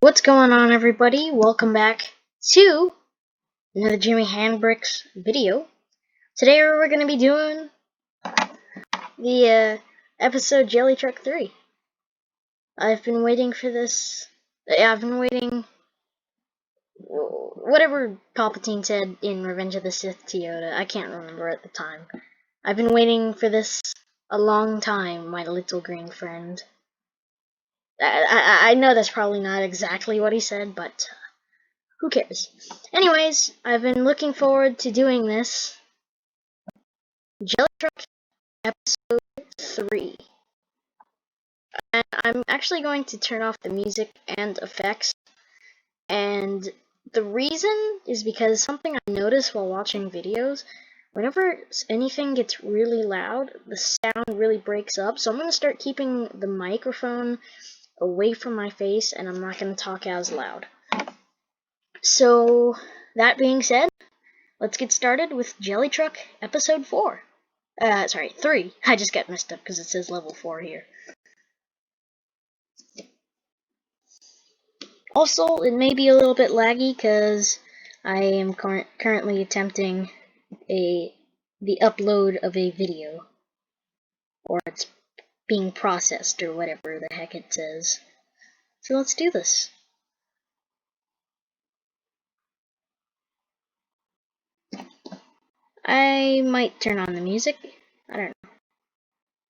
What's going on, everybody? Welcome back to another Jimmy Handbricks video. Today we're going to be doing the episode Jelly Truck 3. I've been waiting for this. I've been waiting. Whatever Palpatine said in Revenge of the Sith to Yoda, I can't remember at the time. I've been waiting for this a long time, my little green friend. I know that's probably not exactly what he said, but who cares? Anyways, I've been looking forward to doing this. Jelly Truck episode 3. And I'm actually going to turn off the music and effects. And the reason is because something I notice while watching videos, whenever anything gets really loud, the sound really breaks up. So I'm going to start keeping the microphone away from my face, and I'm not going to talk as loud. So, that being said, let's get started with Jelly Truck episode 4. 3. I just got messed up because it says level 4 here. Also, it may be a little bit laggy because I am currently attempting the upload of a video. Or it's being processed, or whatever the heck it says. So let's do this. I might turn on the music. I don't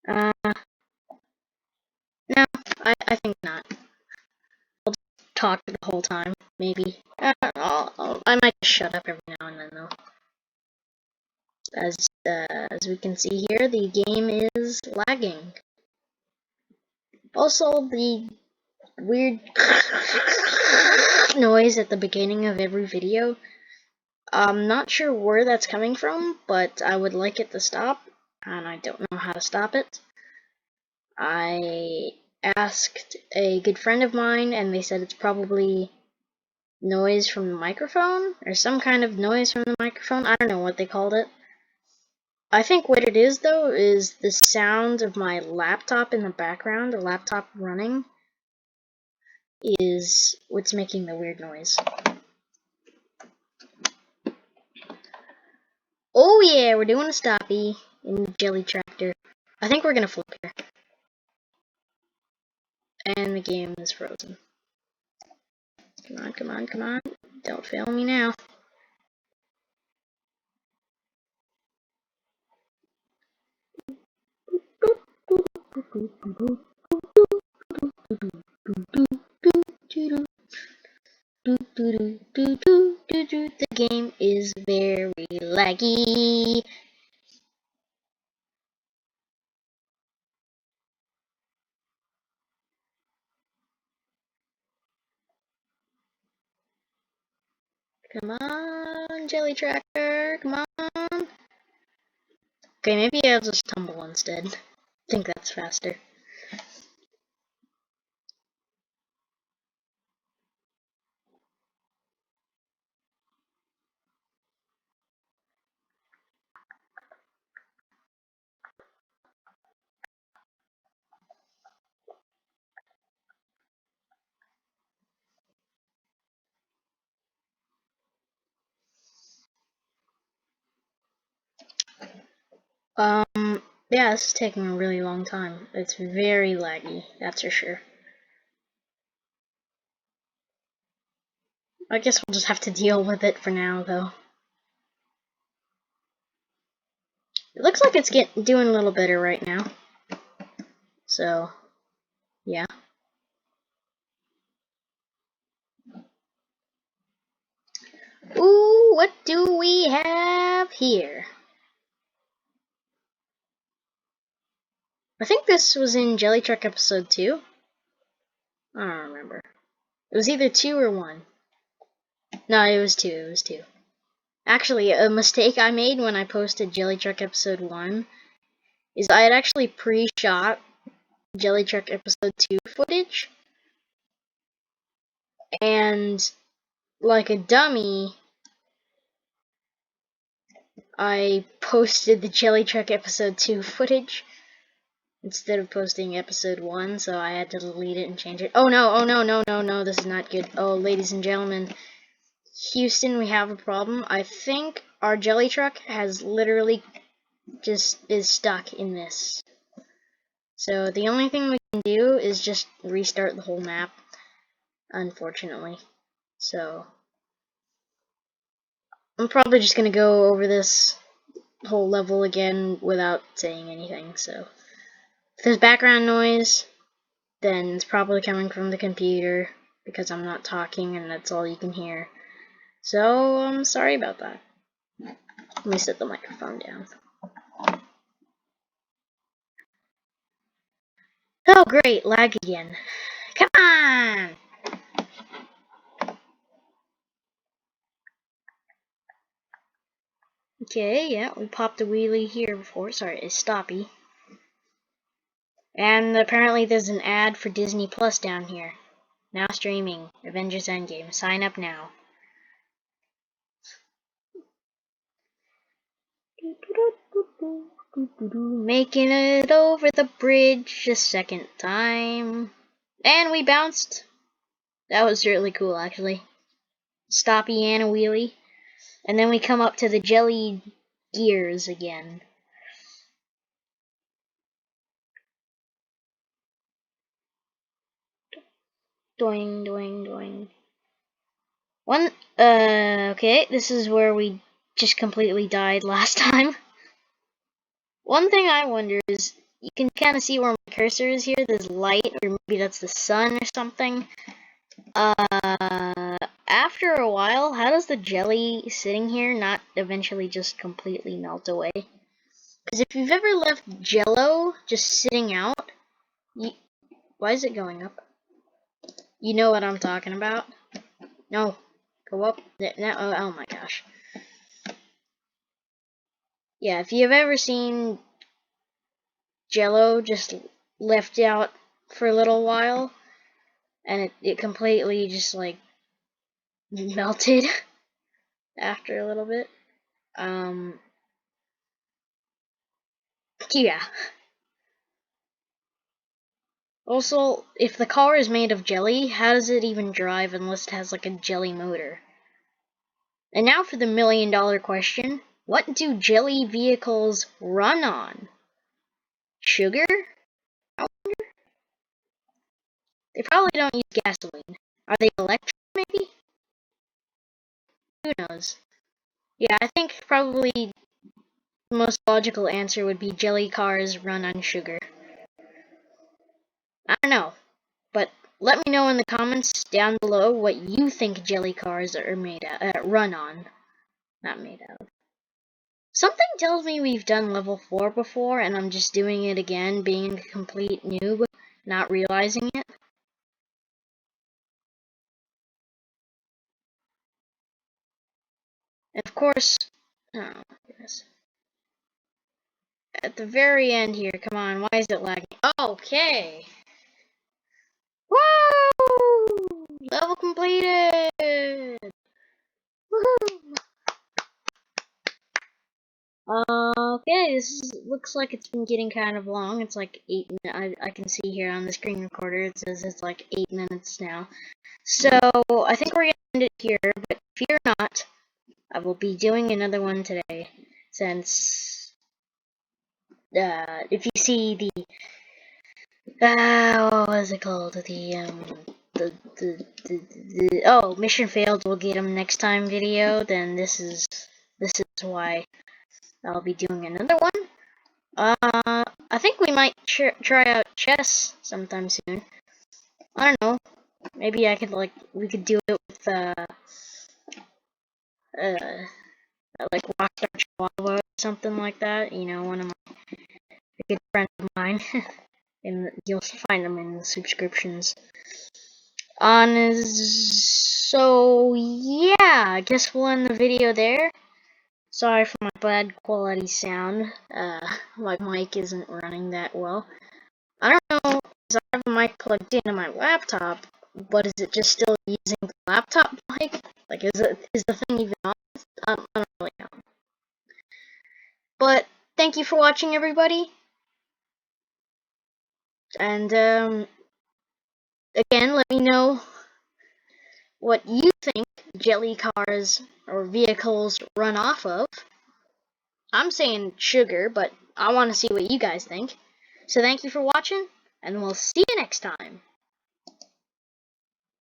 know. No, I think not. I'll just talk the whole time, maybe. I might just shut up every now and then, though. As we can see here, the game is lagging. Also, the weird noise at the beginning of every video, I'm not sure where that's coming from, but I would like it to stop, and I don't know how to stop it. I asked a good friend of mine, and they said it's probably noise from the microphone, or some kind of noise from the microphone. I don't know what they called it. I think what it is, though, is the sound of my laptop in the background, the laptop running, is what's making the weird noise. Oh yeah, we're doing a stoppie in the Jelly Tractor. I think we're gonna flip here. And the game is frozen. Come on, come on, come on. Don't fail me now. The game is very laggy. Come on, Jelly Tractor, come on. Okay, maybe I'll just tumble instead. I think that's faster. Yeah, this is taking a really long time. It's very laggy, that's for sure. I guess we'll just have to deal with it for now, though. It looks like it's doing a little better right now. So, yeah. Ooh, what do we have here? I think this was in Jelly Truck episode 2. I don't remember. It was either 2 or 1. No, it was 2. It was 2. Actually, a mistake I made when I posted Jelly Truck episode 1 is I had actually pre-shot Jelly Truck episode 2 footage. And, like a dummy, I posted the Jelly Truck episode 2 footage. instead of posting episode 1, so I had to delete it and change it. Oh no, this is not good. Oh, ladies and gentlemen, Houston, we have a problem. I think our jelly truck has literally just is stuck in this. So the only thing we can do is just restart the whole map, unfortunately. So I'm probably just gonna go over this whole level again without saying anything. So if there's background noise, then it's probably coming from the computer because I'm not talking and that's all you can hear. So I'm sorry about that. Let me set the microphone down. Oh great, lag again. Come on! Okay, yeah, we popped a wheelie here before. Sorry, it's stoppy. And apparently there's an ad for Disney Plus down here. Now streaming, Avengers Endgame. Sign up now. Making it over the bridge a second time. And we bounced. That was really cool, actually. Stoppy and a wheelie. And then we come up to the jelly gears again. Doing, doing, doing. Okay, this is where we just completely died last time. One thing I wonder is, you can kind of see where my cursor is here, there's light, or maybe that's the sun or something. After a while, how does the jelly sitting here not eventually just completely melt away? Because if you've ever left Jello just sitting out, why is it going up? You know what I'm talking about? No, go up. No, oh my gosh. Yeah, if you've ever seen Jello just left out for a little while, and it completely just like melted after a little bit. Yeah. Also, if the car is made of jelly, how does it even drive unless it has like a jelly motor? And now for the $1,000,000 question. What do jelly vehicles run on? Sugar? I wonder. They probably don't use gasoline. Are they electric, maybe? Who knows? Yeah, I think probably the most logical answer would be jelly cars run on sugar. I don't know, but let me know in the comments down below what you think jelly cars are made out, run on. Not made out of. Something tells me we've done level 4 before, and I'm just doing it again, being a complete noob, not realizing it. And of course, oh goodness. At the very end here, come on, why is it lagging? Okay! Woo! Level completed! Woohoo! Okay, looks like it's been getting kind of long. It's like 8 minutes. I can see here on the screen recorder, it says it's like 8 minutes now. So, I think we're gonna end it here, but fear not, I will be doing another one today, since, if you see the, what was it called, oh, mission failed, we'll get them next time video, then this is why I'll be doing another one. I think we might try out chess sometime soon. I don't know, maybe we could do it with, like Rockstar Chihuahua or something like that, you know, one of my good friends of mine, and you'll find them in the subscriptions. So yeah, I guess we'll end the video there. Sorry for my bad quality sound, my mic isn't running that well. I don't know, because I have a mic plugged into my laptop, but is it just still using the laptop mic? Like, is the thing even on? I don't really know. But thank you for watching, everybody. And again, let me know what you think jelly cars or vehicles run off of. I'm saying sugar, but I want to see what you guys think. So thank you for watching, and we'll see you next time.